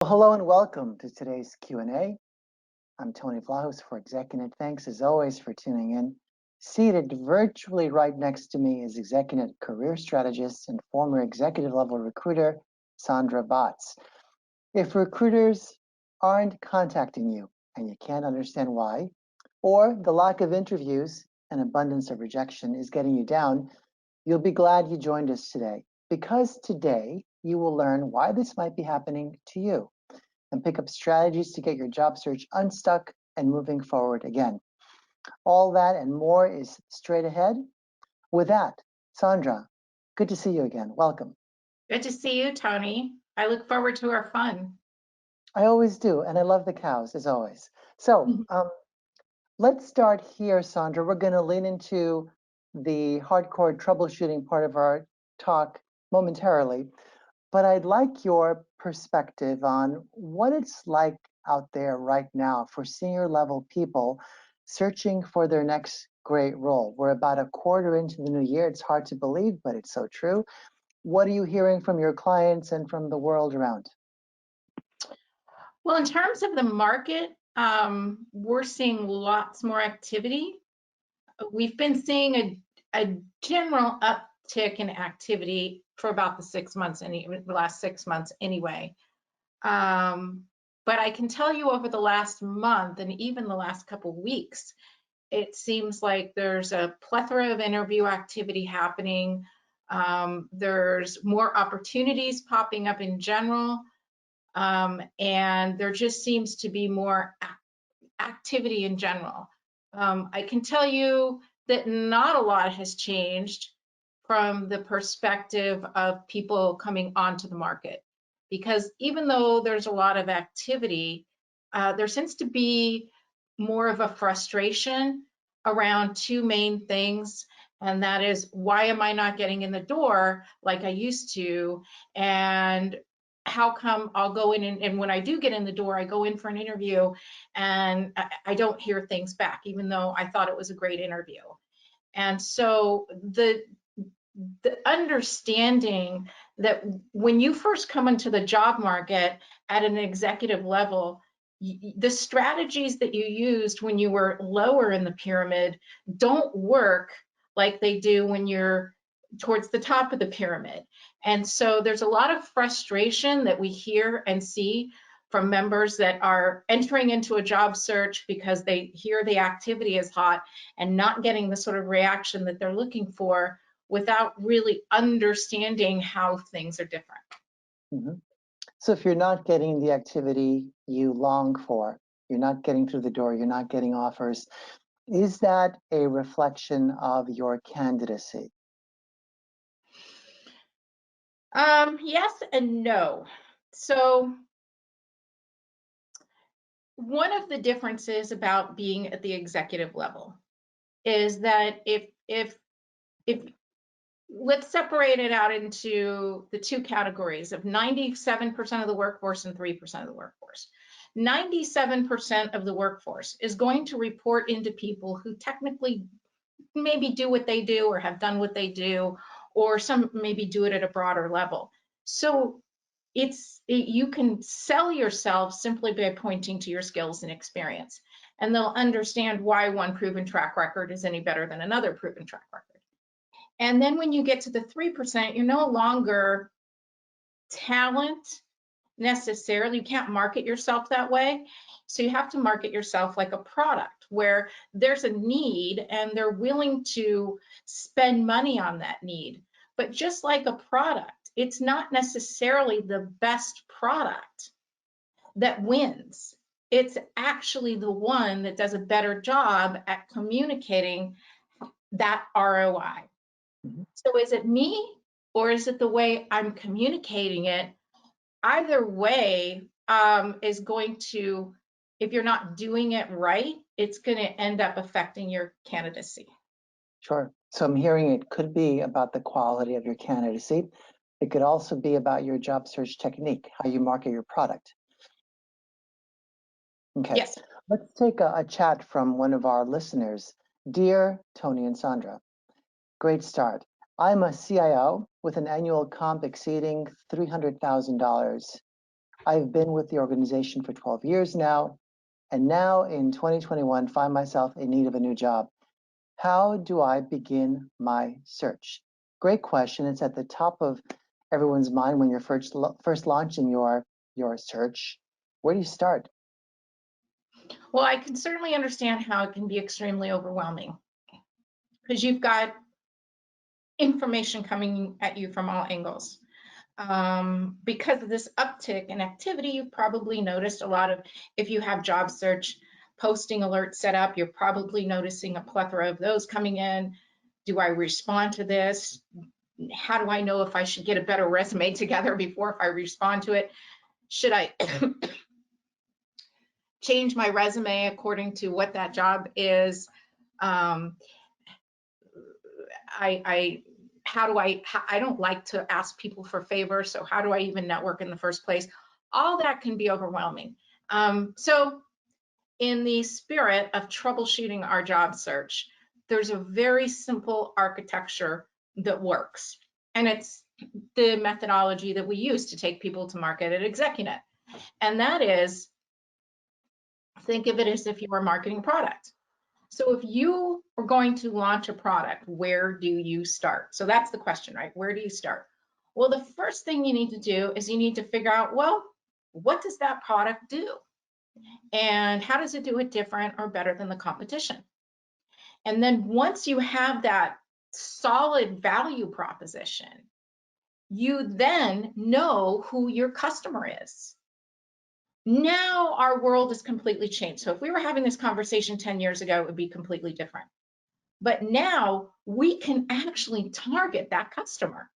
Well, hello and welcome to today's Q&A. I'm Tony Vlahos for ExecuNet. Thanks as always for tuning in. Seated virtually right next to me is ExecuNet career strategist and former executive level recruiter, Sandra Botts. If recruiters aren't contacting you and you can't understand why, or the lack of interviews and abundance of rejection is getting you down, you'll be glad you joined us today, because today you will learn why this might be happening to you and pick up strategies to get your job search unstuck and moving forward again. All that and more is straight ahead. With that, Sandra, good to see you again. Welcome. Good to see you, Tony. I look forward to our fun. I always do, and I love the cows as always. So let's start here, Sandra. We're going to lean into the hardcore troubleshooting part of our talk momentarily, but I'd like your perspective on what it's like out there right now for senior level people searching for their next great role. We're about a quarter into the new year. It's hard to believe, but it's so true. What are you hearing from your clients and from the world around? Well, in terms of the market, we're seeing lots more activity. We've been seeing a general uptick in activity for about the last 6 months anyway. But I can tell you over the last month and even the last couple of weeks, it seems like there's a plethora of interview activity happening. There's more opportunities popping up in general. And there just seems to be more activity in general. I can tell you that not a lot has changed from the perspective of people coming onto the market, because even though there's a lot of activity, there seems to be more of a frustration around two main things, and that is, why am I not getting in the door like I used to? And how come I'll go in and when I do get in the door, I go in for an interview and I don't hear things back, even though I thought it was a great interview. And so the understanding that when you first come into the job market at an executive level, the strategies that you used when you were lower in the pyramid don't work like they do when you're towards the top of the pyramid. And so there's a lot of frustration that we hear and see from members that are entering into a job search because they hear the activity is hot and not getting the sort of reaction that they're looking for without really understanding how things are different. So if you're not getting the activity you long for, you're not getting through the door, you're not getting offers, is that a reflection of your candidacy? Yes and no. So one of the differences about being at the executive level is that if let's separate it out into the two categories of 97% of the workforce and 3% of the workforce. 97% of the workforce is going to report into people who technically maybe do what they do or have done what they do, or some maybe do it at a broader level. So you can sell yourself simply by pointing to your skills and experience, and they'll understand why one proven track record is any better than another proven track record. And then when you get to the 3%, you're no longer talent necessarily. You can't market yourself that way. So you have to market yourself like a product where there's a need and they're willing to spend money on that need. But just like a product, it's not necessarily the best product that wins. It's actually the one that does a better job at communicating that ROI. So is it me or is it the way I'm communicating it? Either way is going to, if you're not doing it right, it's going to end up affecting your candidacy. Sure. So I'm hearing it could be about the quality of your candidacy. It could also be about your job search technique, how you market your product. Okay. Yes. Let's take a chat from one of our listeners. Dear Tony and Sandra, great start. I'm a CIO with an annual comp exceeding $300,000. I've been with the organization for 12 years now, and now in 2021, find myself in need of a new job. How do I begin my search? Great question. It's at the top of everyone's mind when you're first launching your search. Where do you start? Well, I can certainly understand how it can be extremely overwhelming because you've got information coming at you from all angles. Because of this uptick in activity, you've probably noticed a lot of, if you have job search posting alerts set up, you're probably noticing a plethora of those coming in. Do I respond to this? How do I know if I should get a better resume together before if I respond to it? Should I change my resume according to what that job is? I don't like to ask people for favors, so how do I even network in the first place? All that can be overwhelming. So in the spirit of troubleshooting our job search, there's a very simple architecture that works. And it's the methodology that we use to take people to market at ExecuNet. And that is, think of it as if you were marketing a product. So if you are going to launch a product, where do you start? So that's the question, right? Where do you start? Well, the first thing you need to do is you need to figure out, well, what does that product do? And how does it do it different or better than the competition? And then once you have that solid value proposition, you then know who your customer is. Now our world has completely changed. So if we were having this conversation 10 years ago, it would be completely different. But now we can actually target that customer.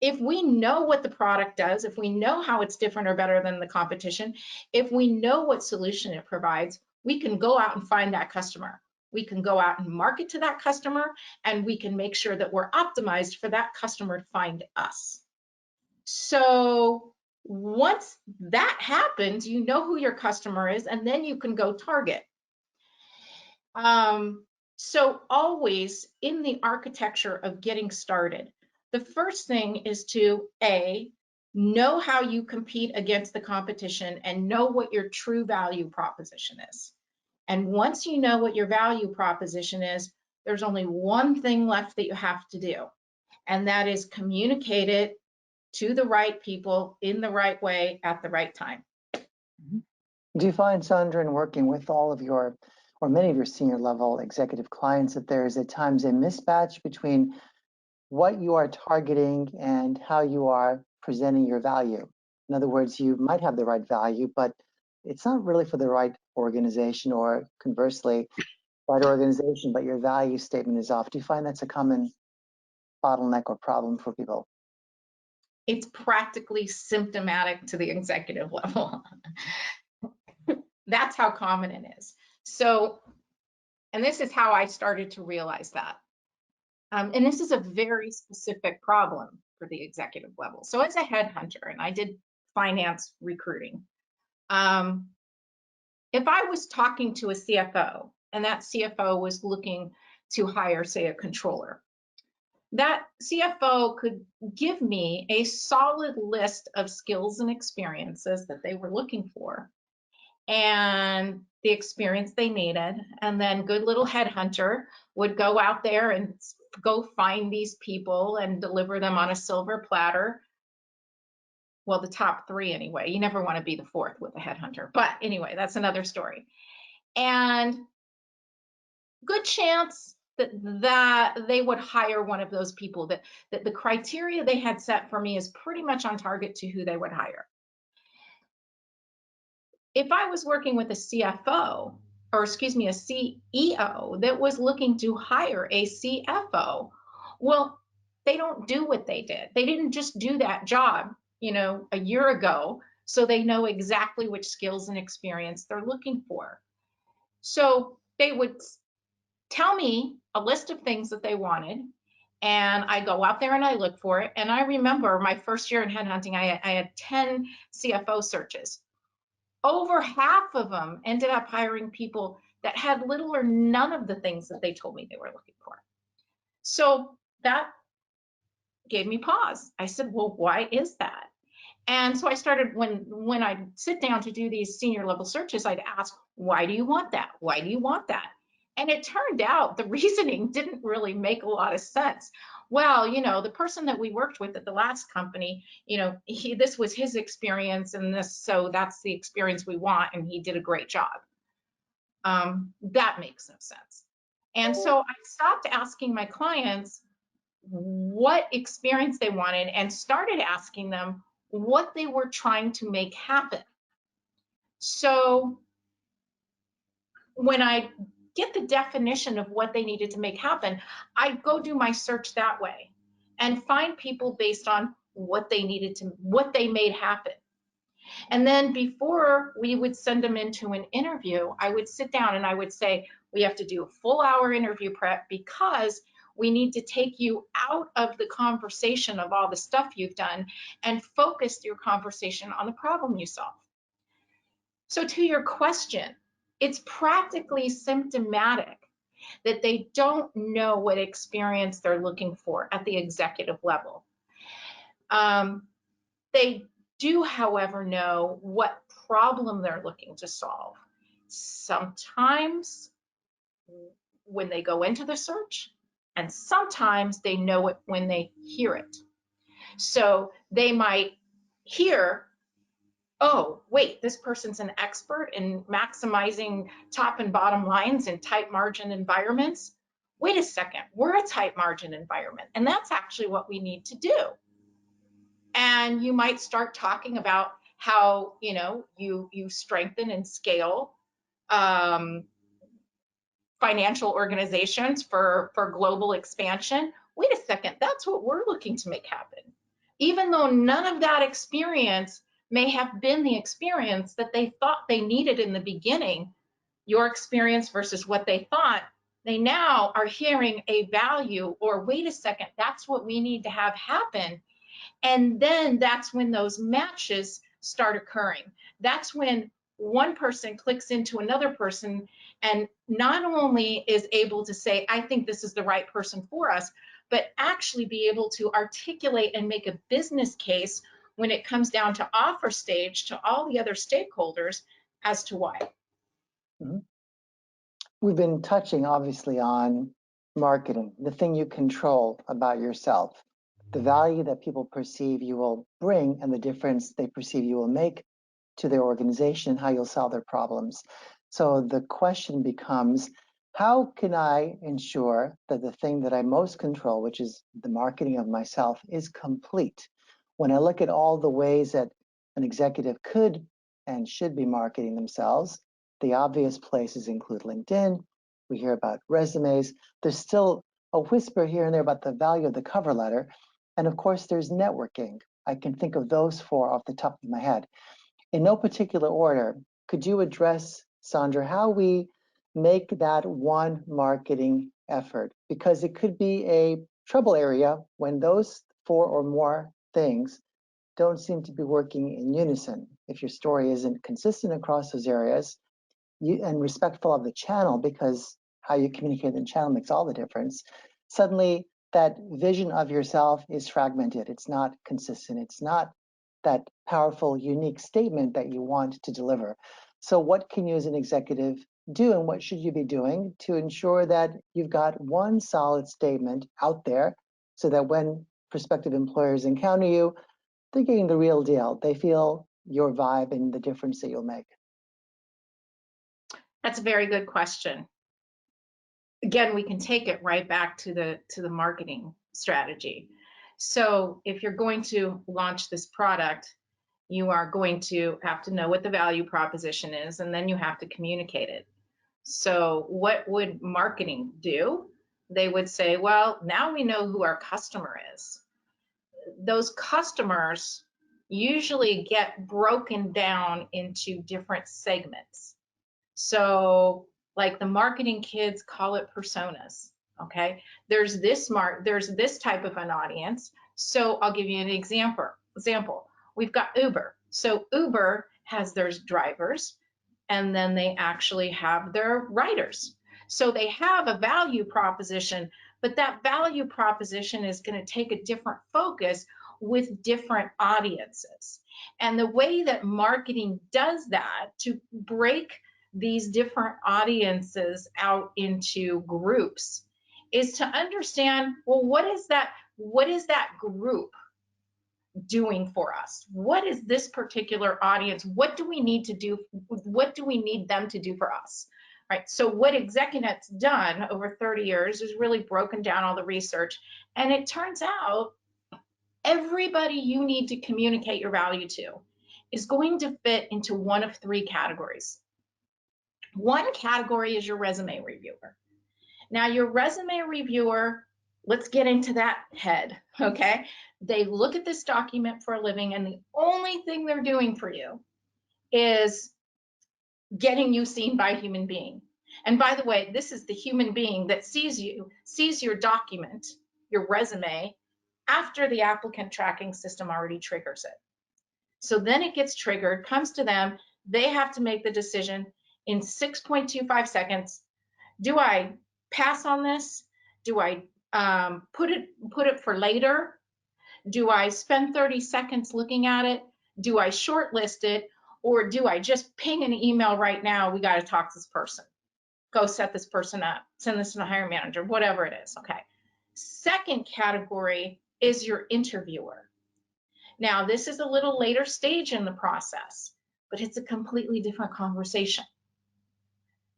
If we know what the product does, if we know how it's different or better than the competition, if we know what solution it provides, we can go out and find that customer. We can go out and market to that customer, and we can make sure that we're optimized for that customer to find us. So once that happens, you know who your customer is, and then you can go target. So always in the architecture of getting started, the first thing is to know how you compete against the competition and know what your true value proposition is. And once you know what your value proposition is, there's only one thing left that you have to do, and that is communicate it to the right people in the right way at the right time. Do you find, Sandra, in working with all of your, or many of your senior level executive clients, that there is at times a mismatch between what you are targeting and how you are presenting your value? In other words, you might have the right value, but it's not really for the right organization, or conversely, right organization, but your value statement is off. Do you find that's a common bottleneck or problem for people? It's practically symptomatic to the executive level. That's how common it is. So, and this is how I started to realize that. And this is a very specific problem for the executive level. So as a headhunter, and I did finance recruiting, if I was talking to a CFO and that CFO was looking to hire, say, a controller, that CFO could give me a solid list of skills and experiences that they were looking for and the experience they needed. And then good little headhunter would go out there and go find these people and deliver them on a silver platter. Well, the top three anyway. You never want to be the fourth with a headhunter. But anyway, that's another story. And good chance that they would hire one of those people, that the criteria they had set for me is pretty much on target to who they would hire. If I was working with a CFO, or excuse me, a CEO that was looking to hire a CFO, well, they don't do what they did. They didn't just do that job, a year ago, so they know exactly which skills and experience they're looking for. So they would tell me a list of things that they wanted, and I go out there and I look for it. And I remember my first year in headhunting, I had 10 CFO searches. Over half of them ended up hiring people that had little or none of the things that they told me they were looking for. So that gave me pause. I said, well, why is that? And so I started, when I sit down to do these senior level searches, I'd ask, why do you want that? Why do you want that? And it turned out the reasoning didn't really make a lot of sense. Well, you know, the person that we worked with at the last company, you know, this was his experience and this, so that's the experience we want, and he did a great job. That makes no sense. And so I stopped asking my clients what experience they wanted and started asking them what they were trying to make happen. So when I get the definition of what they needed to make happen, I go do my search that way and find people based on what they needed to, what they made happen. And then before we would send them into an interview, I would sit down and I would say, we have to do a full hour interview prep because we need to take you out of the conversation of all the stuff you've done and focus your conversation on the problem you solve. So to your question, it's practically symptomatic that they don't know what experience they're looking for at the executive level. They do, however, know what problem they're looking to solve. Sometimes when they go into the search, and sometimes they know it when they hear it. So they might hear, oh, wait, this person's an expert in maximizing top and bottom lines in tight margin environments. Wait a second, we're a tight margin environment, and that's actually what we need to do. And you might start talking about how, you know, you strengthen and scale financial organizations for global expansion. Wait a second, that's what we're looking to make happen. Even though none of that experience may have been the experience that they thought they needed in the beginning, your experience versus what they thought, they now are hearing a value, or wait a second, that's what we need to have happen. And then that's when those matches start occurring. That's when one person clicks into another person and not only is able to say, I think this is the right person for us, but actually be able to articulate and make a business case when it comes down to offer stage to all the other stakeholders as to why. Mm-hmm. We've been touching obviously on marketing, the thing you control about yourself, the value that people perceive you will bring and the difference they perceive you will make to their organization, how you'll solve their problems. So the question becomes, how can I ensure that the thing that I most control, which is the marketing of myself, is complete? When I look at all the ways that an executive could and should be marketing themselves, the obvious places include LinkedIn. We hear about resumes. There's still a whisper here and there about the value of the cover letter. And of course, there's networking. I can think of those four off the top of my head. In no particular order, could you address, Sandra, how we make that one marketing effort? Because it could be a trouble area when those four or more things don't seem to be working in unison. If your story isn't consistent across those areas, and respectful of the channel, because how you communicate in the channel makes all the difference, suddenly that vision of yourself is fragmented. It's not consistent. It's not that powerful, unique statement that you want to deliver. So what can you as an executive do, and what should you be doing to ensure that you've got one solid statement out there so that when prospective employers encounter you, they're getting the real deal. They feel your vibe and the difference that you'll make. That's a very good question. Again, we can take it right back to the marketing strategy. So if you're going to launch this product, you are going to have to know what the value proposition is, and then you have to communicate it. So what would marketing do? They would say, well, now we know who our customer is. Those customers usually get broken down into different segments. So like the marketing kids call it personas, okay? There's this type of an audience. So I'll give you an example. We've got Uber. So Uber has their drivers, and then they actually have their riders. So they have a value proposition, but that value proposition is going to take a different focus with different audiences. And the way that marketing does that to break these different audiences out into groups is to understand, well, what is that group doing for us? What is this particular audience? What do we need to do? What do we need them to do for us? Right. So what ExecuNet's done over 30 years is really broken down all the research. And it turns out everybody you need to communicate your value to is going to fit into one of three categories. One category is your resume reviewer. Now, your resume reviewer, let's get into that head, okay? They look at this document for a living, and the only thing they're doing for you is getting you seen by a human being. And by the way, this is the human being that sees you, sees your document, your resume, after the applicant tracking system already triggers it. So then it gets triggered, comes to them, they have to make the decision in 6.25 seconds. Do I pass on this? Do I put it for later? Do I spend 30 seconds looking at it? Do I shortlist it? Or do I just ping an email right now? We got to talk to this person. Go set this person up. Send this to the hiring manager, whatever it is. Okay. Second category is your interviewer. Now, this is a little later stage in the process, but it's a completely different conversation.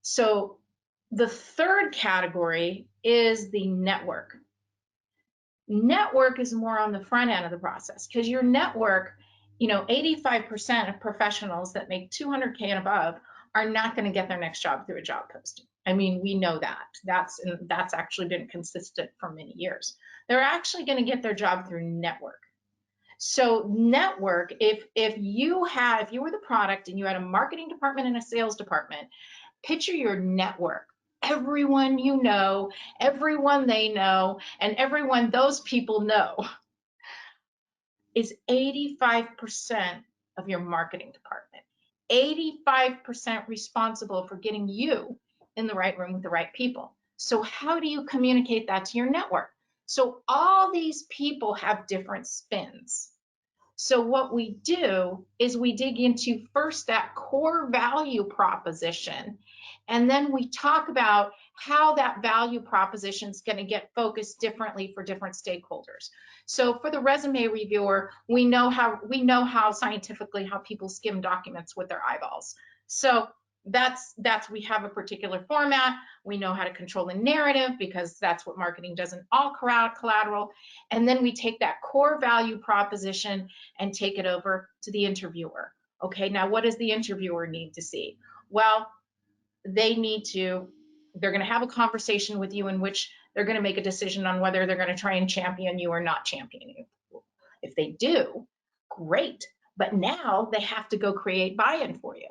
So the third category is the network. Network is more on the front end of the process because your network, 85% of professionals that make 200K and above are not going to get their next job through a job posting. I mean, we know that. That's actually been consistent for many years. They're actually going to get their job through network. So network, if you were the product and you had a marketing department and a sales department, picture your network. Everyone you know, everyone they know, and everyone those people know is 85% of your marketing department. 85% responsible for getting you in the right room with the right people. So how do you communicate that to your network? So all these people have different spins. So what we do is we dig into first that core value proposition, and then we talk about how that value proposition is going to get focused differently for different stakeholders. So for the resume reviewer, we know how scientifically how people skim documents with their eyeballs. So that's we have a particular format. We know how to control the narrative because that's what marketing does in all collateral. And then we take that core value proposition and take it over to the interviewer. Okay, now what does the interviewer need to see? Well, they're going to have a conversation with you in which they're going to make a decision on whether they're going to try and champion you or not champion you. If they do, great. But now they have to go create buy-in for you.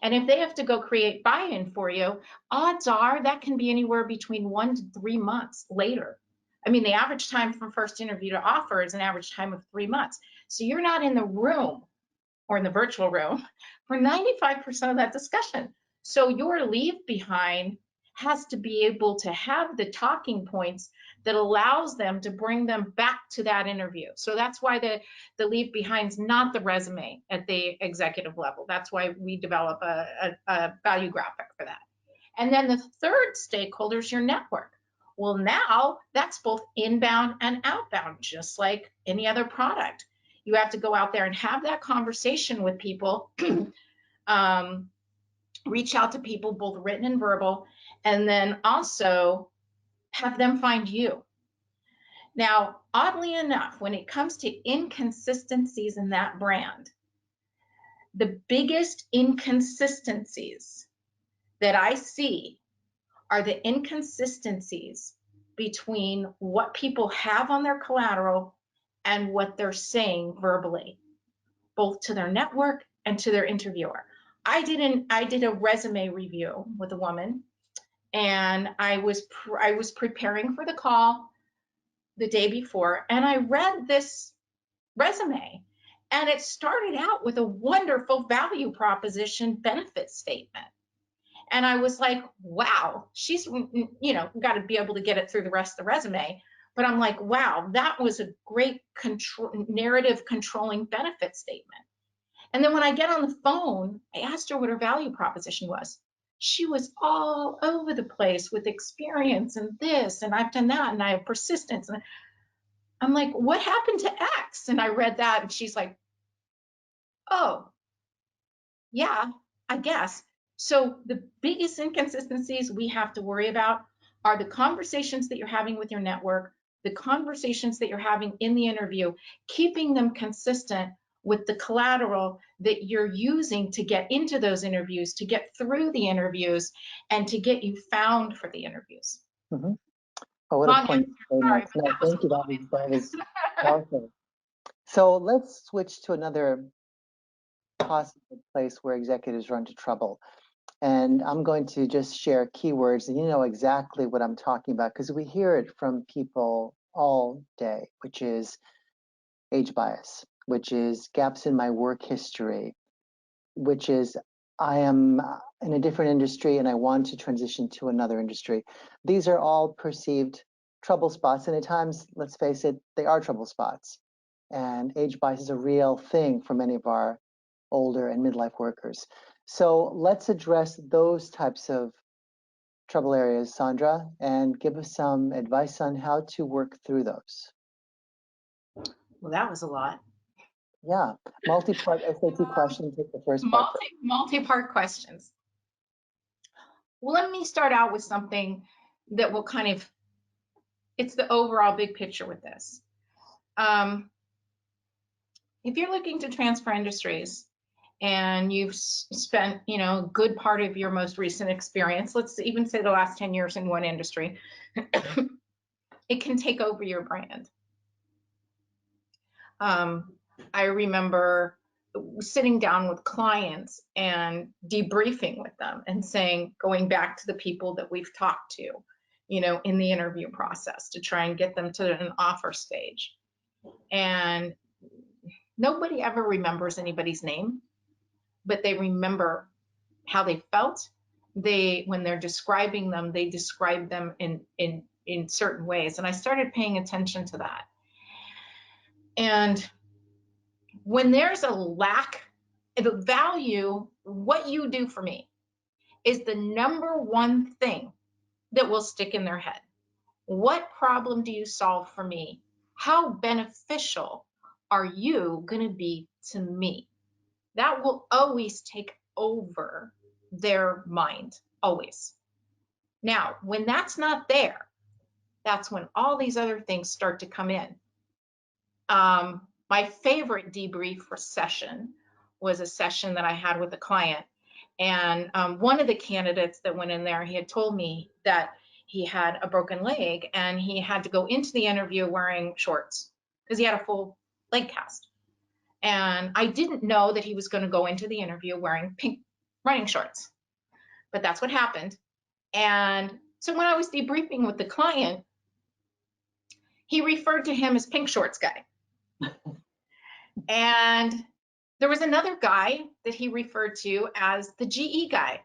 And if they have to go create buy-in for you, odds are that can be anywhere between 1 to 3 months later. I mean, the average time from first interview to offer is an average time of 3 months. So you're not in the room or in the virtual room for 95% of that discussion. So your leave behind has to be able to have the talking points that allows them to bring them back to that interview. So that's why the leave behind's not the resume at the executive level. That's why we develop a value graphic for that. And then the third stakeholder is your network. Well, now that's both inbound and outbound, just like any other product. You have to go out there and have that conversation with people, reach out to people, both written and verbal, and then also have them find you. Now, oddly enough, when it comes to inconsistencies in that brand, the biggest inconsistencies that I see are the inconsistencies between what people have on their collateral and what they're saying verbally, both to their network and to their interviewer. I did a resume review with a woman, and I was preparing for the call the day before, and I read this resume, and it started out with a wonderful value proposition benefit statement. And I was like, wow, she's, got to be able to get it through the rest of the resume. But I'm like, wow, that was a great narrative controlling benefit statement. And then when I get on the phone, I asked her what her value proposition was. She was all over the place with experience and this, and I've done that, and I have persistence. And I'm like, what happened to X? And I read that, and she's like, oh, yeah, I guess. So the biggest inconsistencies we have to worry about are the conversations that you're having with your network, the conversations that you're having in the interview, keeping them consistent with the collateral that you're using to get into those interviews, to get through the interviews, and to get you found for the interviews. Mm-hmm. Oh, what Long a point. answer, sorry, but No, that was thank you. a long That was answer. powerful. So let's switch to another possible place where executives run into trouble. And I'm going to just share keywords, and you know exactly what I'm talking about because we hear it from people all day, which is age bias, which is gaps in my work history, which is I am in a different industry and I want to transition to another industry. These are all perceived trouble spots, and at times, let's face it, they are trouble spots. And age bias is a real thing for many of our older and midlife workers. So let's address those types of trouble areas, Sandra, and give us some advice on how to work through those. Well, that was a lot. Yeah, multi-part SAT question, take the first part. Multi-part questions. Well, let me start out with something that will kind of, it's the overall big picture with this. If you're looking to transfer industries and you've spent, a good part of your most recent experience, let's even say the last 10 years in one industry, it can take over your brand. I remember sitting down with clients and debriefing with them and saying, going back to the people that we've talked to, in the interview process to try and get them to an offer stage. And nobody ever remembers anybody's name, but they remember how they felt. When they're describing them, they describe them in certain ways. And I started paying attention to that. And when there's a lack of value, what you do for me is the number one thing that will stick in their head. What problem do you solve for me? How beneficial are you going to be to me? That will always take over their mind, always. Now, when that's not there, that's when all these other things start to come in. My favorite debrief session was a session that I had with a client. And one of the candidates that went in there, he had told me that he had a broken leg and he had to go into the interview wearing shorts because he had a full leg cast. And I didn't know that he was going to go into the interview wearing pink running shorts, but that's what happened. And so when I was debriefing with the client, he referred to him as Pink Shorts Guy. And there was another guy that he referred to as the GE guy.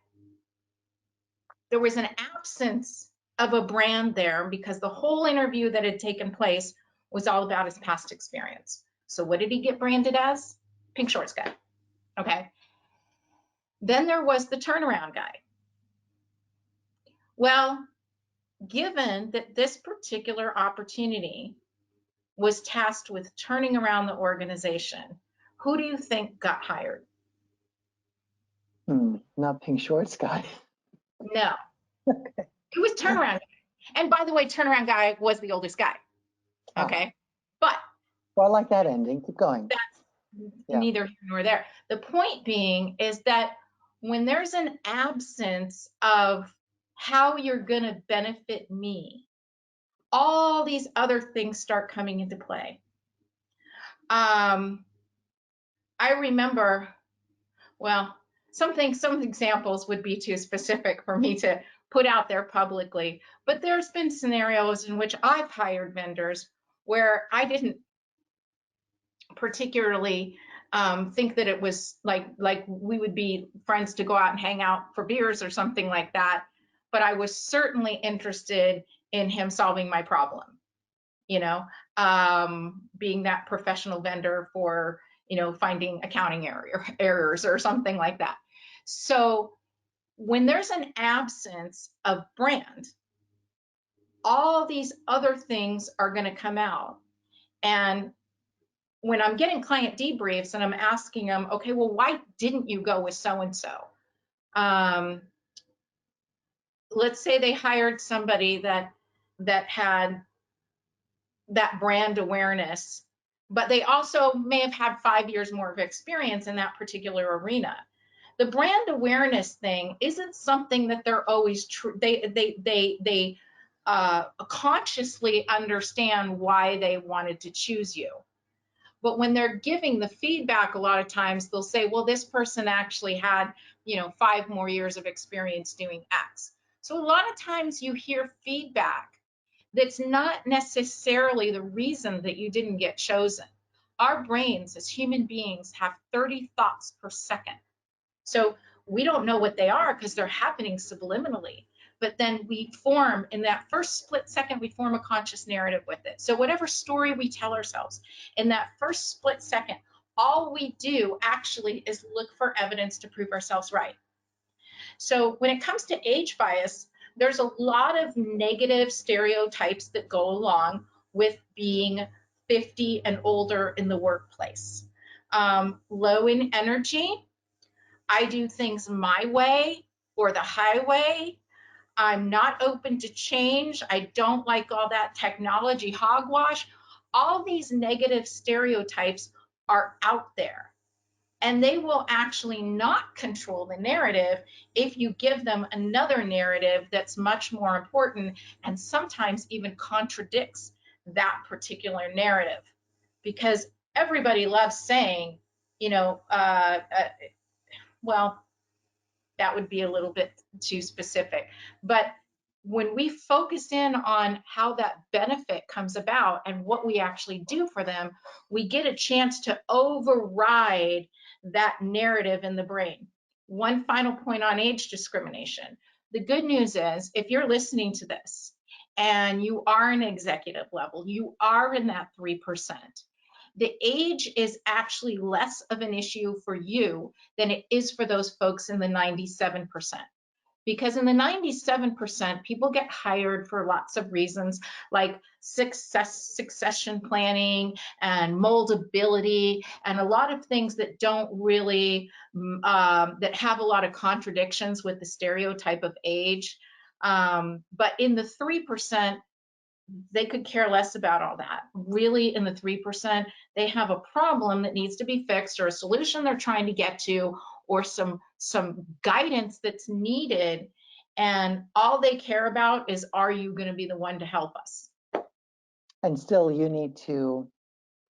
There was an absence of a brand there because the whole interview that had taken place was all about his past experience. So what did he get branded as? Pink Shorts Guy. Okay. Then there was the turnaround guy. Well, given that this particular opportunity was tasked with turning around the organization, who do you think got hired? Not Pink Shorts Guy. No. It was turnaround. And by the way, turnaround guy was the oldest guy. Okay. But well, I like that ending. Keep going. That's neither here nor there. The point being is that when there's an absence of how you're going to benefit me, all these other things start coming into play. I remember, well, some examples would be too specific for me to put out there publicly, but there's been scenarios in which I've hired vendors where I didn't particularly think that it was like we would be friends to go out and hang out for beers or something like that, but I was certainly interested in him solving my problem. you know, being that professional vendor for, finding accounting errors or something like that. So when there's an absence of brand, all these other things are going to come out. And when I'm getting client debriefs and I'm asking them, okay, well, why didn't you go with so and so? Let's say they hired somebody that had that brand awareness, but they also may have had 5 years more of experience in that particular arena. The brand awareness thing isn't something that they're always they consciously understand why they wanted to choose you. But when they're giving the feedback, a lot of times they'll say, well, this person actually had, 5 more years of experience doing X. So a lot of times you hear feedback that's not necessarily the reason that you didn't get chosen. Our brains as human beings have 30 thoughts per second. So we don't know what they are because they're happening subliminally. But then we form, in that first split second, we form a conscious narrative with it. So whatever story we tell ourselves, in that first split second, all we do actually is look for evidence to prove ourselves right. So when it comes to age bias, there's a lot of negative stereotypes that go along with being 50 and older in the workplace. Low in energy, I do things my way or the highway. I'm not open to change. I don't like all that technology hogwash. All these negative stereotypes are out there. And they will actually not control the narrative if you give them another narrative that's much more important and sometimes even contradicts that particular narrative. Because everybody loves saying, well, that would be a little bit too specific. But when we focus in on how that benefit comes about and what we actually do for them, we get a chance to override that narrative in the brain. One final point on age discrimination. The good news is, if you're listening to this and you are an executive level, you are in that 3%. The age is actually less of an issue for you than it is for those folks in the 97%. Because in the 97%, people get hired for lots of reasons, like succession planning and moldability, and a lot of things that don't really, that have a lot of contradictions with the stereotype of age. But in the 3%, they could care less about all that. Really, in the 3%, they have a problem that needs to be fixed, or a solution they're trying to get to, or some guidance that's needed. And all they care about is, are you going to be the one to help us? And still, you need to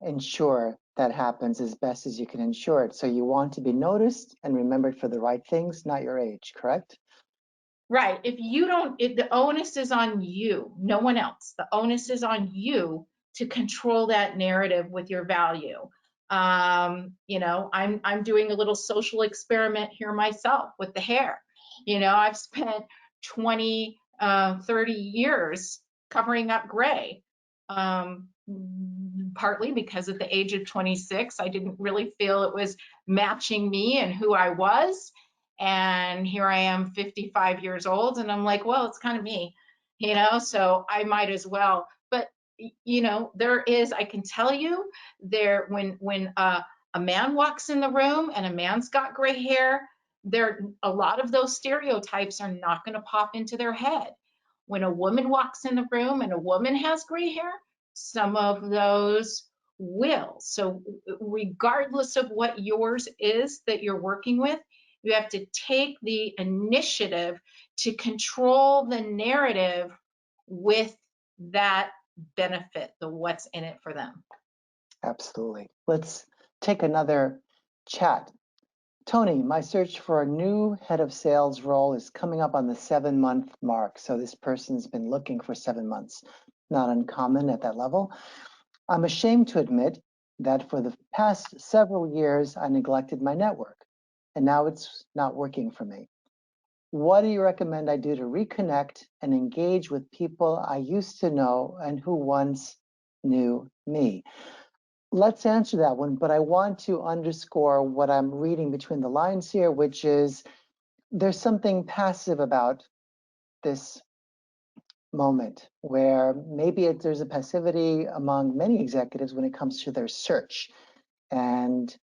ensure that happens as best as you can ensure it. So you want to be noticed and remembered for the right things, not your age, correct? Right. If you don't, the onus is on you, no one else. The onus is on you to control that narrative with your value. I'm doing a little social experiment here myself with the hair. I've spent 20, 30 years covering up gray. Partly because at the age of 26, I didn't really feel it was matching me and who I was. And here I am 55 years old, and I'm like, well, it's kind of me, so I might as well. But there is, I can tell you, there when a man walks in the room and a man's got gray hair, a lot of those stereotypes are not going to pop into their head. When a woman walks in the room and a woman has gray hair, some of those will. So regardless of what yours is that you're working with, you have to take the initiative to control the narrative with that benefit, the what's in it for them. Absolutely. Let's take another chat. Tony, my search for a new head of sales role is coming up on the 7-month mark. So this person's been looking for 7 months. Not uncommon at that level. I'm ashamed to admit that for the past several years, I neglected my network, and now it's not working for me. What do you recommend I do to reconnect and engage with people I used to know and who once new me? Let's answer that one, but I want to underscore what I'm reading between the lines here, which is there's something passive about this moment where maybe there's a passivity among many executives when it comes to their search. And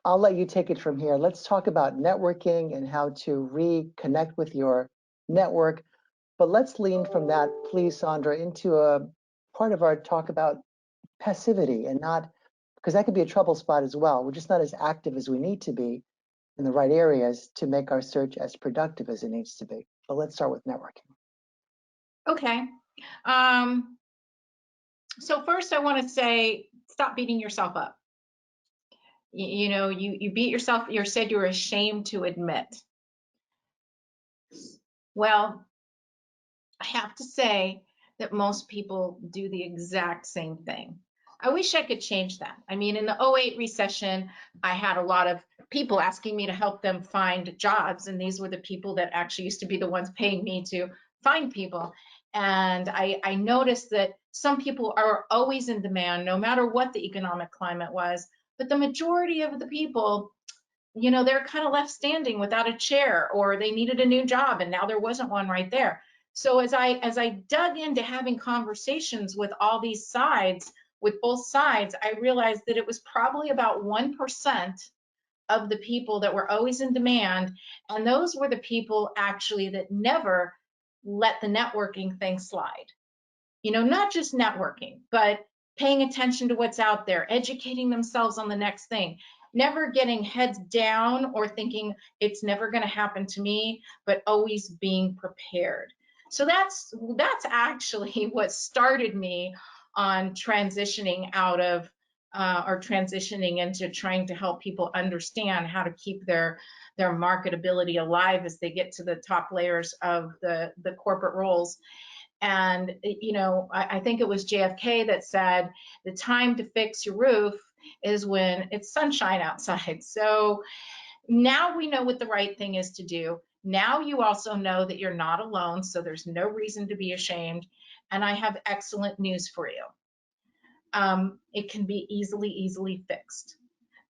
I'll let you take it from here. Let's talk about networking and how to reconnect with your network. But let's lean from that, please, Sandra, into a part of our talk about passivity, and not, because that could be a trouble spot as well. We're just not as active as we need to be in the right areas to make our search as productive as it needs to be. But let's start with networking. Okay. So first I want to say, stop beating yourself up. You know, you beat yourself, you said you were ashamed to admit. Well, I have to say that most people do the exact same thing. I wish I could change that. I mean, in the '08 recession, I had a lot of people asking me to help them find jobs, and these were the people that actually used to be the ones paying me to find people. And I noticed that some people are always in demand, no matter what the economic climate was. But the majority of the people, you know, they're kind of left standing without a chair, or they needed a new job and now there wasn't one right there. So as I dug into having conversations with all these sides, with both sides, I realized that it was probably about 1% of the people that were always in demand, and those were the people actually that never let the networking thing slide. You know, not just networking, but paying attention to what's out there, educating themselves on the next thing, never getting heads down or thinking it's never going to happen to me, but always being prepared. So that's actually what started me on transitioning out of or transitioning into trying to help people understand how to keep their marketability alive as they get to the top layers of the corporate roles. And, you know, I think it was JFK that said, the time to fix your roof is when it's sunshine outside. So now we know what the right thing is to do. Now you also know that you're not alone, so there's no reason to be ashamed. And I have excellent news for you. It can be easily fixed.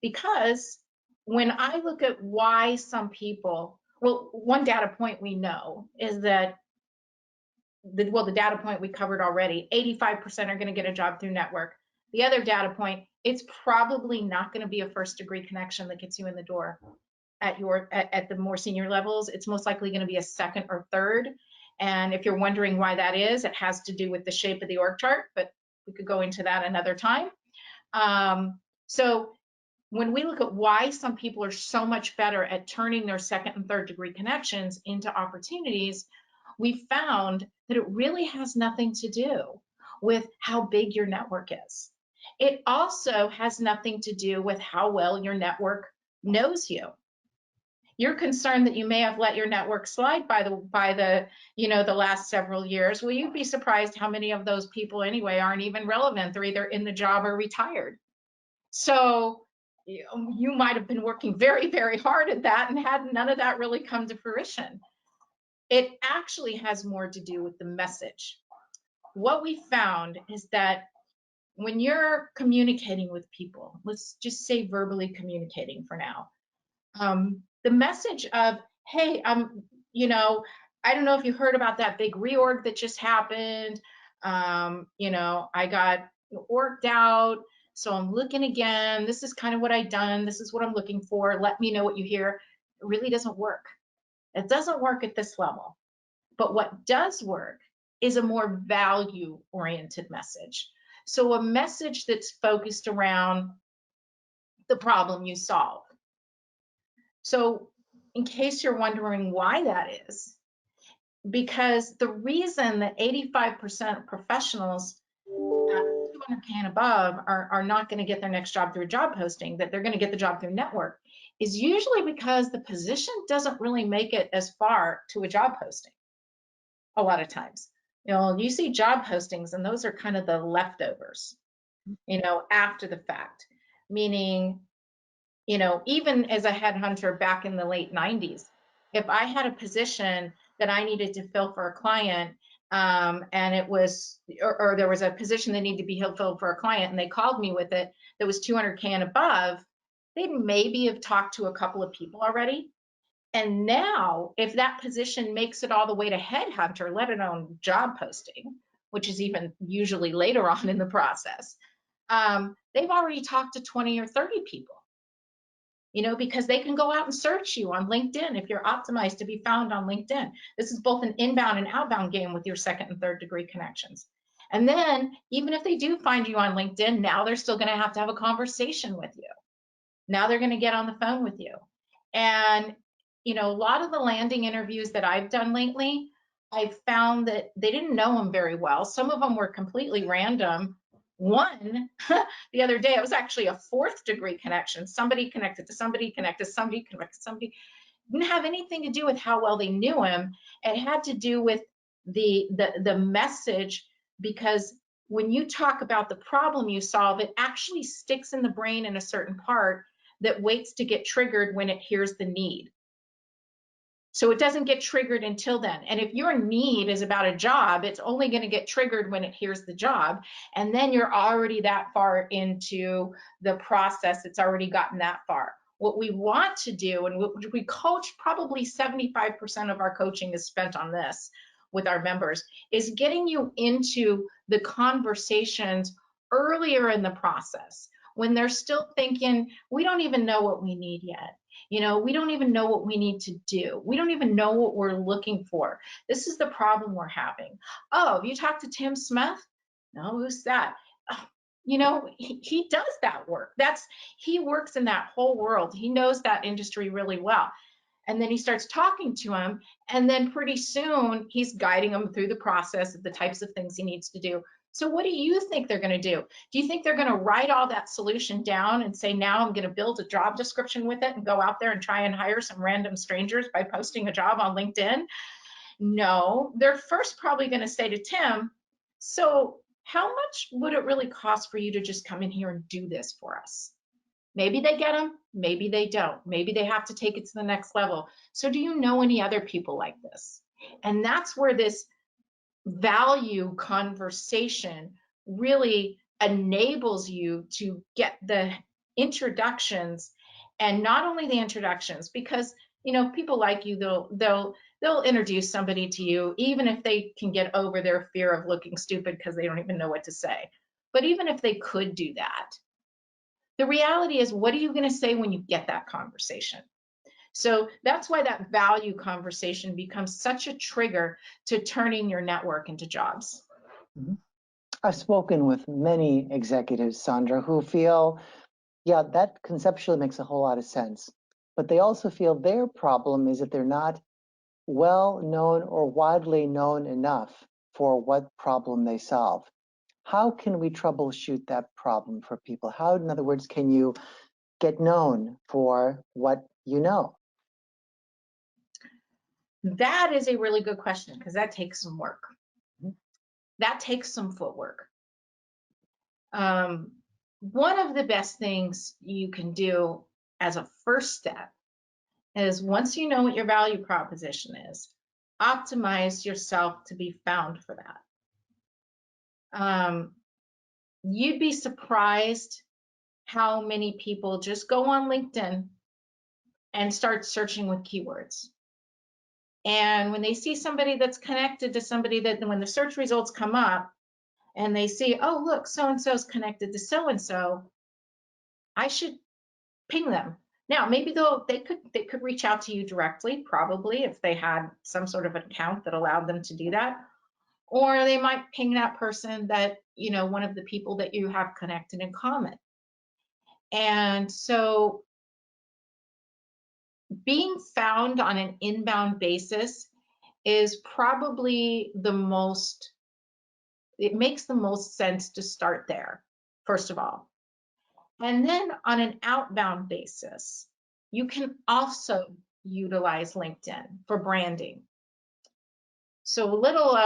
Because when I look at why some people, well, one data point we know is that the data point we covered already, 85% are going to get a job through network. The other data point, it's probably not going to be a first degree connection that gets you in the door at the more senior levels. It's most likely going to be a second or third. And if you're wondering why that is, it has to do with the shape of the org chart, but we could go into that another time. So when we look at why some people are so much better at turning their second and third degree connections into opportunities, we found that it really has nothing to do with how big your network is. It also has nothing to do with how well your network knows you. You're concerned that you may have let your network slide by the the last several years. Well, you'd be surprised how many of those people anyway aren't even relevant. They're either in the job or retired. So you might have been working very hard at that and had none of that really come to fruition. It actually has more to do with the message. What we found is that when you're communicating with people, let's just say verbally communicating for now, the message of, hey, I don't know if you heard about that big reorg that just happened. I got orged out, so I'm looking again. This is kind of what I've done. This is what I'm looking for. Let me know what you hear. It really doesn't work. It doesn't work at this level. But what does work is a more value-oriented message. So a message that's focused around the problem you solve. So in case you're wondering why that is, because the reason that 85% of professionals at 200K and above are not going to get their next job through a job posting, that they're going to get the job through network, is usually because the position doesn't really make it as far to a job posting. A lot of times, you see job postings and those are kind of the leftovers, after the fact, meaning, even as a headhunter back in the late 90s, if I had a position that I needed to fill for a client and it was, or there was a position that needed to be filled for a client, and they called me with it that was 200K and above, they'd maybe have talked to a couple of people already. And now, if that position makes it all the way to headhunter, let alone job posting, which is even usually later on in the process, they've already talked to 20 or 30 people, because they can go out and search you on LinkedIn if you're optimized to be found on LinkedIn. This is both an inbound and outbound game with your second and third degree connections. And then even if they do find you on LinkedIn, now they're still going to have a conversation with you. Now they're going to get on the phone with you. And, a lot of the landing interviews that I've done lately, I've found that they didn't know them very well. Some of them were completely random. One, the other day, it was actually a fourth degree connection. Somebody connected to somebody, connected to somebody, connected to somebody. Didn't have anything to do with how well they knew him. It had to do with the message, because when you talk about the problem you solve, it actually sticks in the brain in a certain part that waits to get triggered when it hears the need. So it doesn't get triggered until then. And if your need is about a job, it's only going to get triggered when it hears the job. And then you're already that far into the process. It's already gotten that far. What we want to do, and what we coach, probably 75% of our coaching is spent on this with our members, is getting you into the conversations earlier in the process, when they're still thinking, we don't even know what we need yet. We don't even know what we need to do. We don't even know what we're looking for. This is the problem we're having. Oh, have you talked to Tim Smith? No, who's that? Oh, he does that work. He works in that whole world. He knows that industry really well. And then he starts talking to him, and then pretty soon he's guiding him through the process of the types of things he needs to do. So what do you think they're going to do? Do you think they're going to write all that solution down and say, now I'm going to build a job description with it and go out there and try and hire some random strangers by posting a job on LinkedIn? No, they're first probably going to say to Tim, so how much would it really cost for you to just come in here and do this for us? Maybe they get them, maybe they don't. Maybe they have to take it to the next level. So do you know any other people like this? And that's where this value conversation really enables you to get the introductions. And not only the introductions, because people like you, they'll introduce somebody to you, even if they can get over their fear of looking stupid because they don't even know what to say. But even if they could do that, the reality is, what are you going to say when you get that conversation? So that's why that value conversation becomes such a trigger to turning your network into jobs. Mm-hmm. I've spoken with many executives, Sandra, who feel, yeah, that conceptually makes a whole lot of sense. But they also feel their problem is that they're not well known or widely known enough for what problem they solve. How can we troubleshoot that problem for people? How, in other words, can you get known for what you know? That is a really good question, because that takes some work. That takes some footwork. One of the best things you can do as a first step is, once you know what your value proposition is, optimize yourself to be found for that. You'd be surprised how many people just go on LinkedIn and start searching with keywords. And when they see somebody that's connected to somebody, that when the search results come up and they see, oh, look, so-and-so's connected to so-and-so, I should ping them. Now, maybe they could reach out to you directly, probably, if they had some sort of account that allowed them to do that. Or they might ping that person that, one of the people that you have connected in common. And so being found on an inbound basis is probably it makes the most sense to start there, first of all. And then on an outbound basis, you can also utilize LinkedIn for branding. So a little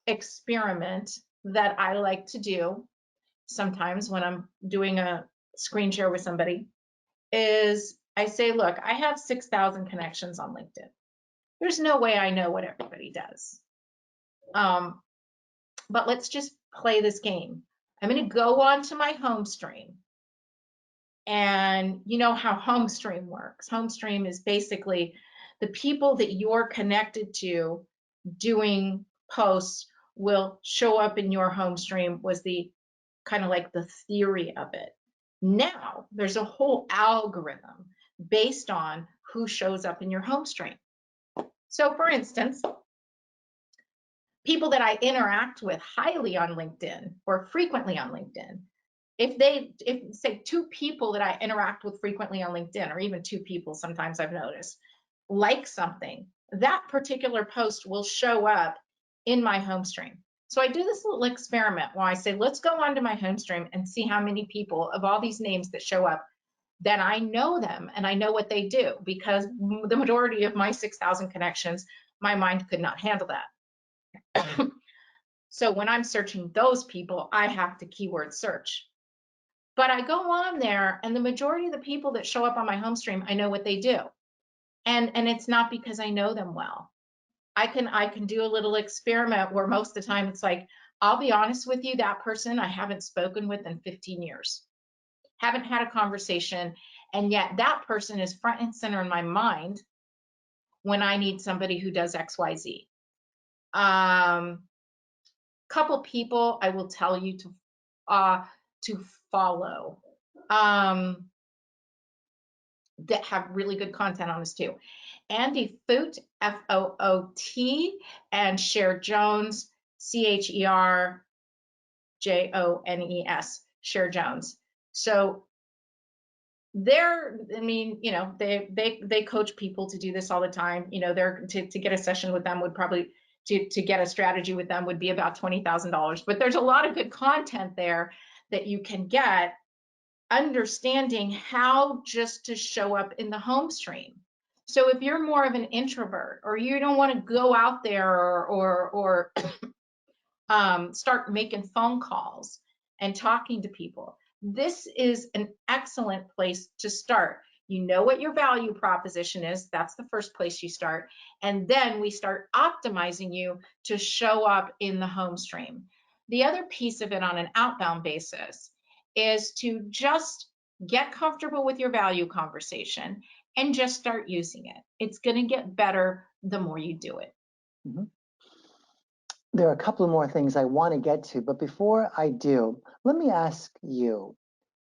experiment that I like to do sometimes when I'm doing a screen share with somebody is, I say, look, I have 6,000 connections on LinkedIn. There's no way I know what everybody does. But let's just play this game. I'm going to go onto my home stream. And you know how home stream works. Home stream is basically the people that you're connected to doing posts will show up in your home stream, was the kind of like the theory of it. Now there's a whole algorithm based on who shows up in your home stream. So for instance, people that I interact with highly on LinkedIn or frequently on LinkedIn, if say two people that I interact with frequently on LinkedIn, or even two people sometimes I've noticed, like something, that particular post will show up in my home stream. So I do this little experiment where I say, let's go onto my home stream and see how many people of all these names that show up that I know them and I know what they do, because the majority of my 6,000 connections, my mind could not handle that. So when I'm searching those people, I have to keyword search. But I go on there, and the majority of the people that show up on my home stream, I know what they do. And it's not because I know them well. I can do a little experiment where most of the time it's like, I'll be honest with you, that person I haven't spoken with in 15 years, haven't had a conversation, and yet that person is front and center in my mind when I need somebody who does XYZ. Couple people I will tell you to follow that have really good content on this too. Andy Foot, Foot, and Cher Jones, Cherjones, Cher Jones. So they're, I mean, you know, they coach people to do this all the time. You know, they're to get a session with them would probably to get a strategy with them would be about $20,000. But there's a lot of good content there that you can get, understanding how just to show up in the home stream. So if you're more of an introvert, or you don't want to go out there or start making phone calls and talking to people, this is an excellent place to start. You know what your value proposition is. That's the first place you start. And then we start optimizing you to show up in the home stream. The other piece of it on an outbound basis is to just get comfortable with your value conversation and just start using it. It's going to get better the more you do it. Mm-hmm. There are a couple of more things I want to get to, but before I do, let me ask you,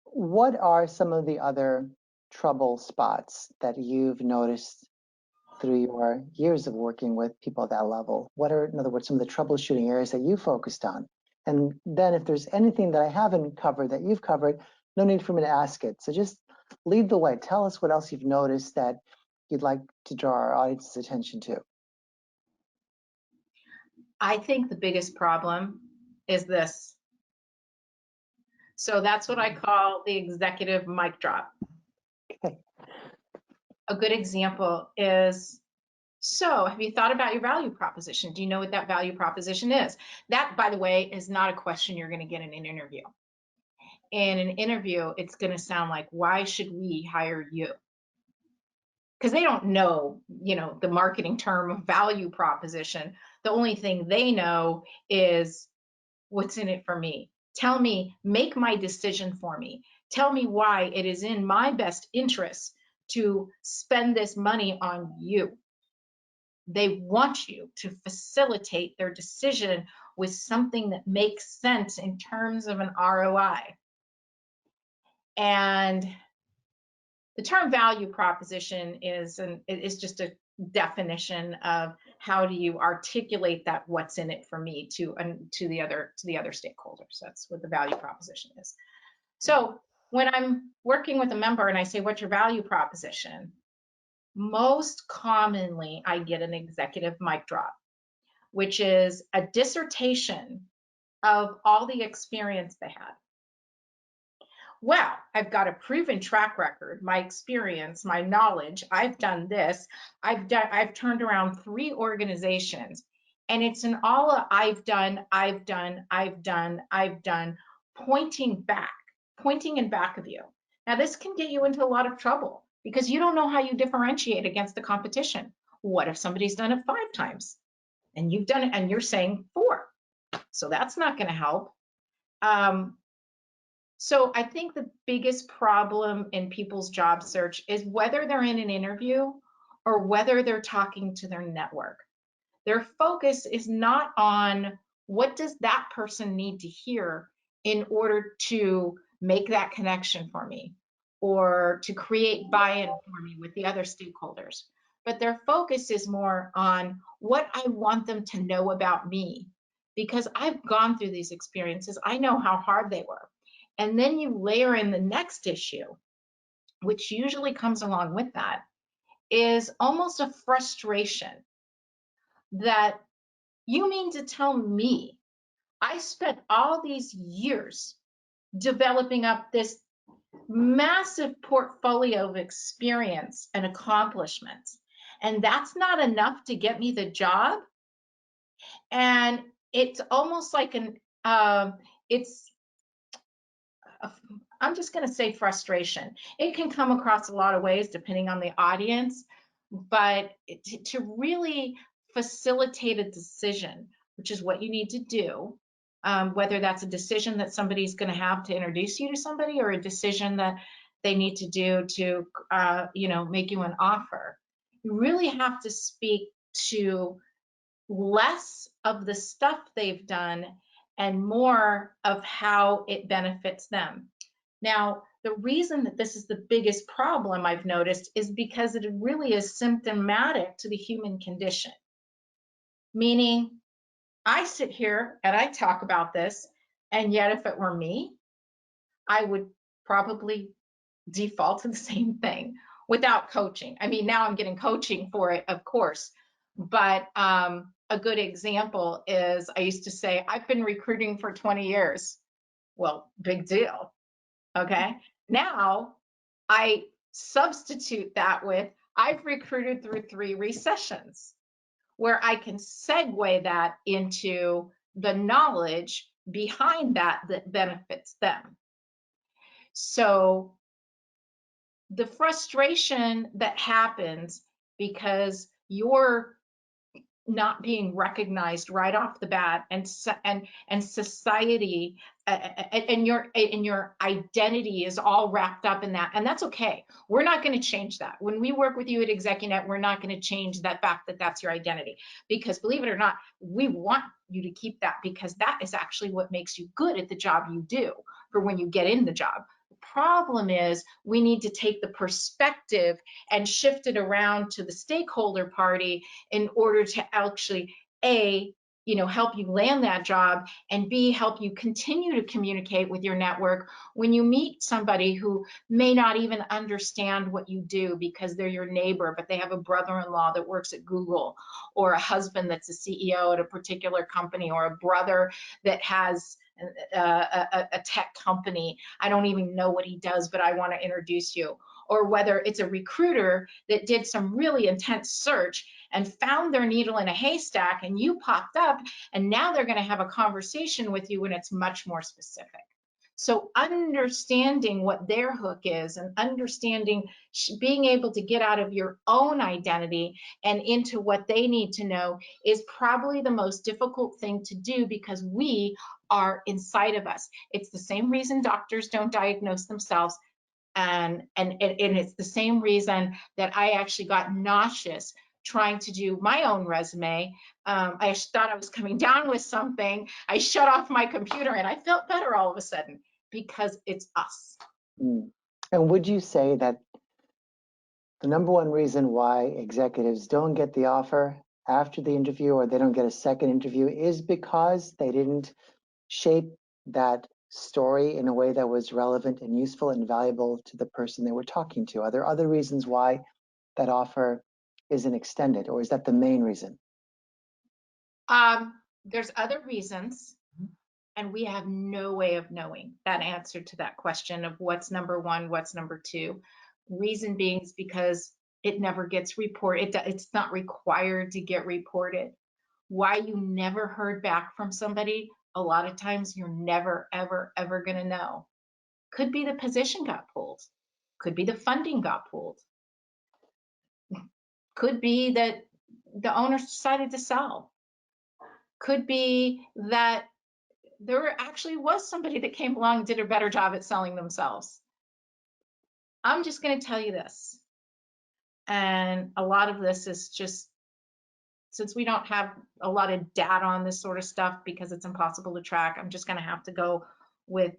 what are some of the other trouble spots that you've noticed through your years of working with people at that level? What are, in other words, some of the troubleshooting areas that you focused on? And then if there's anything that I haven't covered that you've covered, no need for me to ask it. So just lead the way. Tell us what else you've noticed that you'd like to draw our audience's attention to. I think the biggest problem is this. So that's what I call the executive mic drop. Okay. A good example is, so have you thought about your value proposition? Do you know what that value proposition is? That, by the way, is not a question you're going to get in an interview. In an interview, it's going to sound like, why should we hire you? Because they don't know, you know, the marketing term of value proposition. The only thing they know is what's in it for me. Tell me, make my decision for me. Tell me why it is in my best interest to spend this money on you. They want you to facilitate their decision with something that makes sense in terms of an ROI. And the term value proposition is just a definition of how do you articulate that what's in it for me to the other stakeholders. That's what the value proposition is. So when I'm working with a member and I say, what's your value proposition? Most commonly I get an executive mic drop, which is a dissertation of all the experience they had. Well, I've got a proven track record, my experience, my knowledge. I've done this. I've turned around 3 organizations, and it's an all I've done, pointing in back of you. Now, this can get you into a lot of trouble because you don't know how you differentiate against the competition. What if somebody's done it 5 times? and you've done it, and you're saying 4. So that's not going to help. So I think the biggest problem in people's job search is whether they're in an interview or whether they're talking to their network. Their focus is not on what does that person need to hear in order to make that connection for me or to create buy-in for me with the other stakeholders. But their focus is more on what I want them to know about me, because I've gone through these experiences. I know how hard they were. And then you layer in the next issue, which usually comes along with that, is almost a frustration that you mean to tell me I spent all these years developing up this massive portfolio of experience and accomplishments, and that's not enough to get me the job? And it's almost like it's I'm just going to say frustration. It can come across a lot of ways depending on the audience, but to really facilitate a decision, which is what you need to do, whether that's a decision that somebody's going to have to introduce you to somebody or a decision that they need to do to, make you an offer. You really have to speak to less of the stuff they've done and more of how it benefits them. Now, the reason that this is the biggest problem I've noticed is because it really is symptomatic to the human condition. Meaning, I sit here and I talk about this, and yet if it were me, I would probably default to the same thing without coaching. I mean, now I'm getting coaching for it, of course, but a good example is I used to say, I've been recruiting for 20 years. Well, big deal. Okay. Now I substitute that with I've recruited through 3 recessions, where I can segue that into the knowledge behind that that benefits them. So the frustration that happens because you're not being recognized right off the bat, and society and your identity is all wrapped up in that, and that's okay. We're not going to change that. When we work with you at ExecuNet, we're not going to change that fact that that's your identity, because believe it or not, we want you to keep that, because that is actually what makes you good at the job you do for when you get in the job. The problem is we need to take the perspective and shift it around to the stakeholder party in order to actually help you land that job, and B, help you continue to communicate with your network when you meet somebody who may not even understand what you do because they're your neighbor, but they have a brother-in-law that works at Google, or a husband that's a CEO at a particular company, or a brother that has a tech company. I don't even know what he does, but I want to introduce you. Or whether it's a recruiter that did some really intense search and found their needle in a haystack, and you popped up, and now they're going to have a conversation with you when it's much more specific. So understanding what their hook is, and understanding being able to get out of your own identity and into what they need to know is probably the most difficult thing to do, because we are inside of us. It's the same reason doctors don't diagnose themselves. And it's the same reason that I actually got nauseous trying to do my own resume. I thought I was coming down with something. I shut off my computer and I felt better all of a sudden, because it's us. And would you say that the number one reason why executives don't get the offer after the interview, or they don't get a second interview, is because they didn't shape that story in a way that was relevant and useful and valuable to the person they were talking to? Are there other reasons why that offer isn't extended, or is that the main reason? There's other reasons, and we have no way of knowing that answer to that question of what's number one, what's number two. Reason being is because it never gets reported. It's not required to get reported. Why you never heard back from somebody, a lot of times you're never, ever, ever going to know. Could be the position got pulled. Could be the funding got pulled. Could be that the owners decided to sell. Could be that there actually was somebody that came along and did a better job at selling themselves. I'm just going to tell you this. And a lot of this is just, since we don't have a lot of data on this sort of stuff because it's impossible to track, I'm just going to have to go with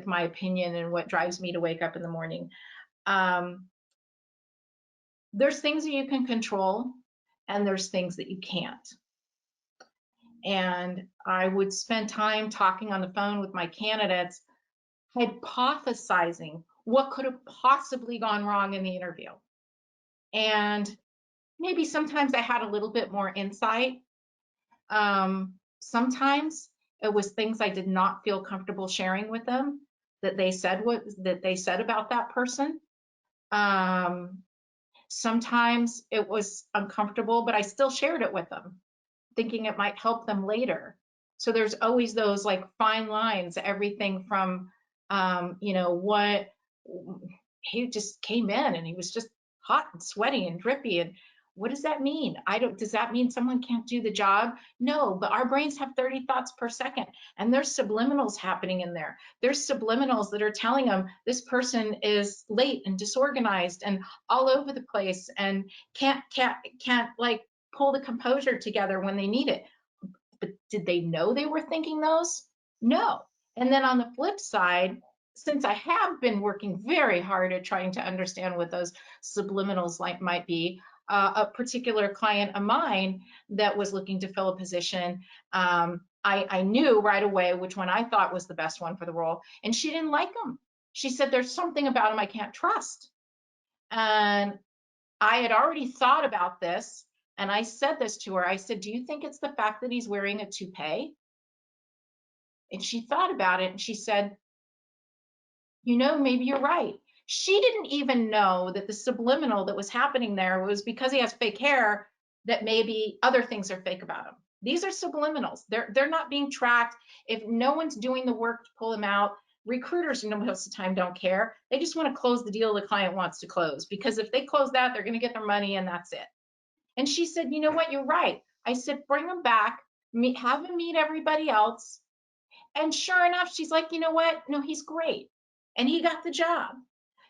my opinion and what drives me to wake up in the morning. There's things that you can control and there's things that you can't. And I would spend time talking on the phone with my candidates, hypothesizing what could have possibly gone wrong in the interview. And maybe sometimes I had a little bit more insight. Sometimes it was things I did not feel comfortable sharing with them that they said about that person. Sometimes it was uncomfortable, but I still shared it with them, thinking it might help them later. So there's always those like fine lines, everything from, what he just came in and he was just hot and sweaty and drippy. And what does that mean? Does that mean someone can't do the job? No, but our brains have 30 thoughts per second and there's subliminals happening in there. There's subliminals that are telling them this person is late and disorganized and all over the place and can't like pull the composure together when they need it. But did they know they were thinking those? No. And then on the flip side, since I have been working very hard at trying to understand what those subliminals might be, a particular client of mine that was looking to fill a position, I knew right away which one I thought was the best one for the role, and she didn't like him. She said, there's something about him I can't trust. And I had already thought about this, and I said this to her. I said, do you think it's the fact that he's wearing a toupee? And she thought about it and she said, maybe you're right. She didn't even know that the subliminal that was happening there was because he has fake hair, that maybe other things are fake about him. These are subliminals. They're not being tracked. If no one's doing the work to pull them out, recruiters most of the time don't care. They just want to close the deal the client wants to close, because if they close that, they're going to get their money and that's it. And she said, you know what, you're right. I said, bring him back, have him meet everybody else. And sure enough, she's like, you know what? No, he's great. And he got the job.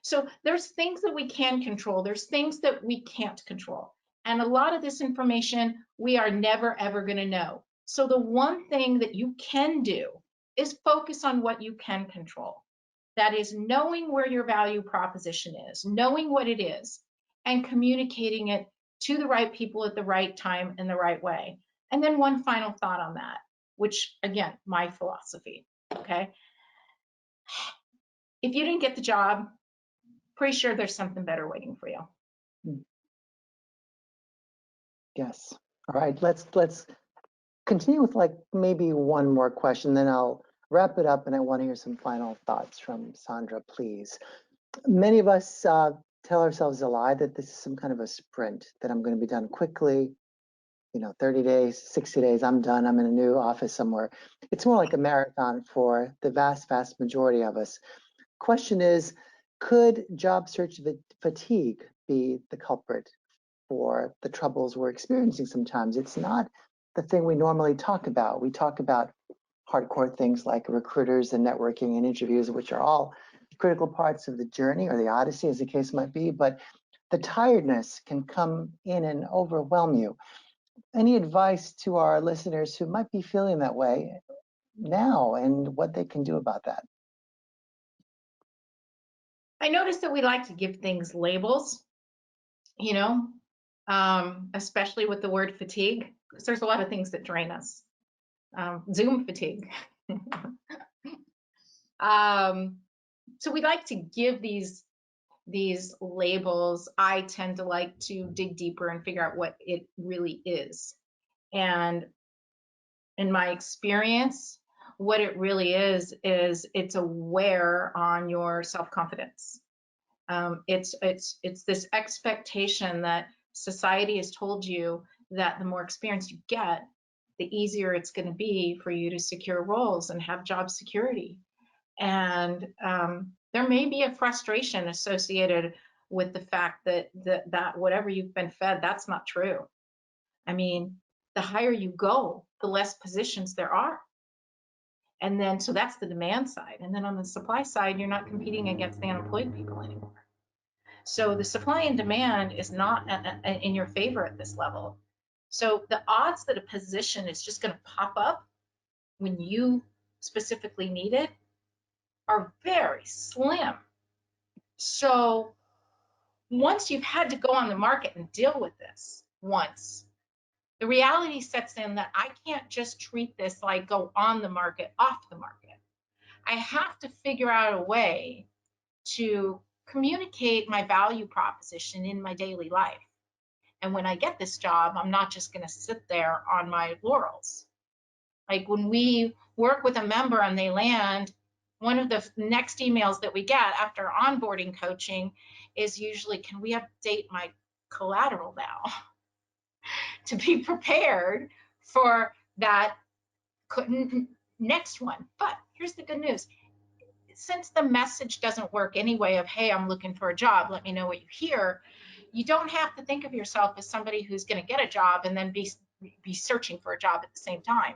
So there's things that we can control. There's things that we can't control. And a lot of this information we are never, ever going to know. So the one thing that you can do is focus on what you can control. That is knowing where your value proposition is, knowing what it is, and communicating it to the right people at the right time in the right way. And then one final thought on that, which again, my philosophy, okay? If you didn't get the job, pretty sure there's something better waiting for you. Yes. All right, let's continue with like maybe one more question, then I'll wrap it up and I want to hear some final thoughts from Sandra, please. Many of us tell ourselves a lie that this is some kind of a sprint, that I'm going to be done quickly, 30 days, 60 days, I'm done, I'm in a new office somewhere. It's more like a marathon for the vast, vast majority of us. Question is, could job search fatigue be the culprit for the troubles we're experiencing sometimes? It's not the thing we normally talk about. We talk about hardcore things like recruiters and networking and interviews, which are all critical parts of the journey or the odyssey, as the case might be, but the tiredness can come in and overwhelm you. Any advice to our listeners who might be feeling that way now and what they can do about that? I noticed that we like to give things labels, especially with the word fatigue, because there's a lot of things that drain us. Zoom fatigue. So we like to give these labels. I tend to like to dig deeper and figure out what it really is. And in my experience, what it really is it's a wear on your self-confidence. It's this expectation that society has told you that the more experience you get, the easier it's going to be for you to secure roles and have job security. And there may be a frustration associated with the fact that whatever you've been fed, that's not true. I mean, the higher you go, the less positions there are. And then, so that's the demand side. And then on the supply side, you're not competing against the unemployed people anymore. So the supply and demand is not in your favor at this level. So the odds that a position is just going to pop up when you specifically need it are very slim. So once you've had to go on the market and deal with this once, the reality sets in that I can't just treat this like go on the market, off the market. I have to figure out a way to communicate my value proposition in my daily life. And when I get this job, I'm not just going to sit there on my laurels. Like when we work with a member and they land, one of the next emails that we get after onboarding coaching is usually, can we update my collateral now to be prepared for that next one? But here's the good news. Since the message doesn't work anyway of, hey, I'm looking for a job, let me know what you hear, you don't have to think of yourself as somebody who's going to get a job and then be searching for a job at the same time.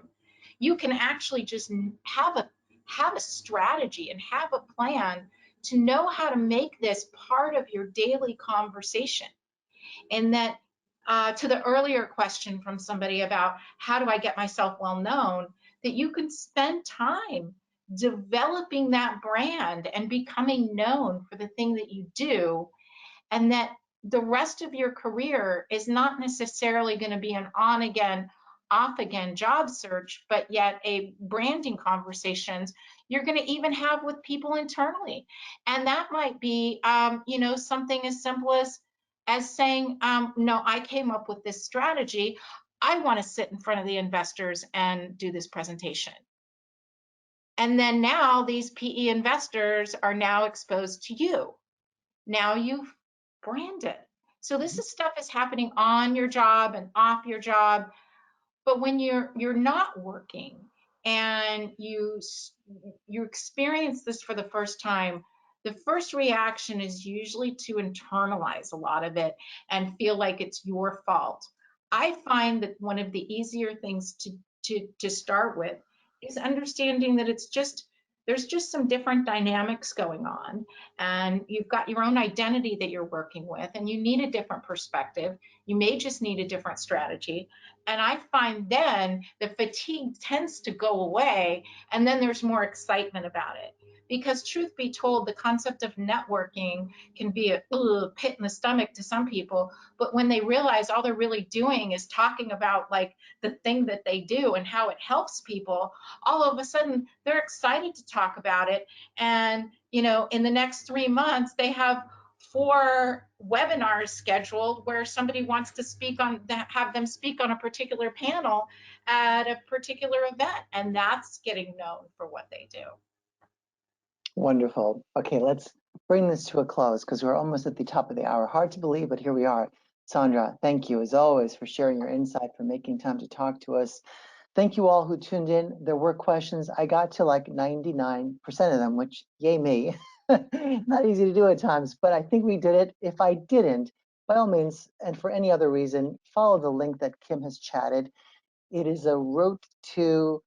You can actually just have a strategy and have a plan to know how to make this part of your daily conversation. And that to the earlier question from somebody about how do I get myself well known, that you can spend time developing that brand and becoming known for the thing that you do, and that the rest of your career is not necessarily going to be an on again, off again job search, but yet a branding conversations you're going to even have with people internally. And that might be, something as simple as saying, no, I came up with this strategy. I want to sit in front of the investors and do this presentation. And then now these PE investors are now exposed to you. Now you've branded. So this is stuff is happening on your job and off your job. But when you're not working and you experience this for the first time, the first reaction is usually to internalize a lot of it and feel like it's your fault. I find that one of the easier things to start with is understanding that there's just some different dynamics going on, and you've got your own identity that you're working with, and you need a different perspective. You may just need a different strategy. And I find then the fatigue tends to go away, and then there's more excitement about it. Because truth be told, the concept of networking can be a pit in the stomach to some people, but when they realize all they're really doing is talking about like the thing that they do and how it helps people, all of a sudden they're excited to talk about it. And in the next 3 months, they have 4 webinars scheduled where somebody wants to have them speak on a particular panel at a particular event, and that's getting known for what they do. Wonderful. Okay, let's bring this to a close because we're almost at the top of the hour. Hard to believe, but here we are. Sandra, thank you as always for sharing your insight, for making time to talk to us. Thank you all who tuned in. There were questions. I got to like 99% of them, which yay me. Not easy to do at times, but I think we did it. If I didn't, by all means, and for any other reason, follow the link that Kim has chatted. It is a route to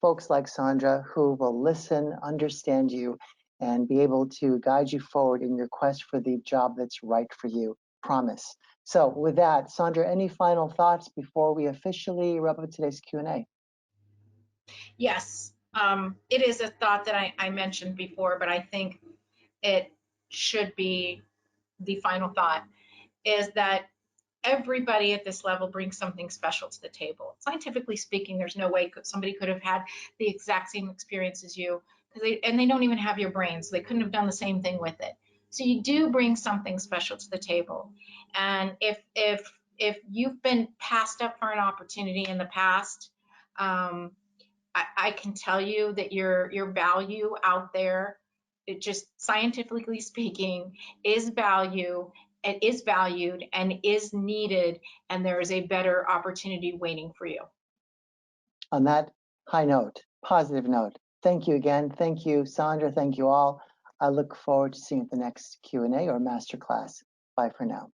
folks like Sandra who will listen, understand you, and be able to guide you forward in your quest for the job that's right for you. Promise. So with that, Sandra, any final thoughts before we officially wrap up today's Q&A? Yes, it is a thought that I mentioned before, but I think it should be the final thought, is that everybody at this level brings something special to the table. Scientifically speaking, there's no way somebody could have had the exact same experience as you, and they don't even have your brain, so they couldn't have done the same thing with it. So you do bring something special to the table. And if you've been passed up for an opportunity in the past, I can tell you that your value out there, it just scientifically speaking, is valued and is needed, and there is a better opportunity waiting for you. On that high note, positive note, thank you again. Thank you, Sandra. Thank you all. I look forward to seeing you at the next Q&A or masterclass. Bye for now.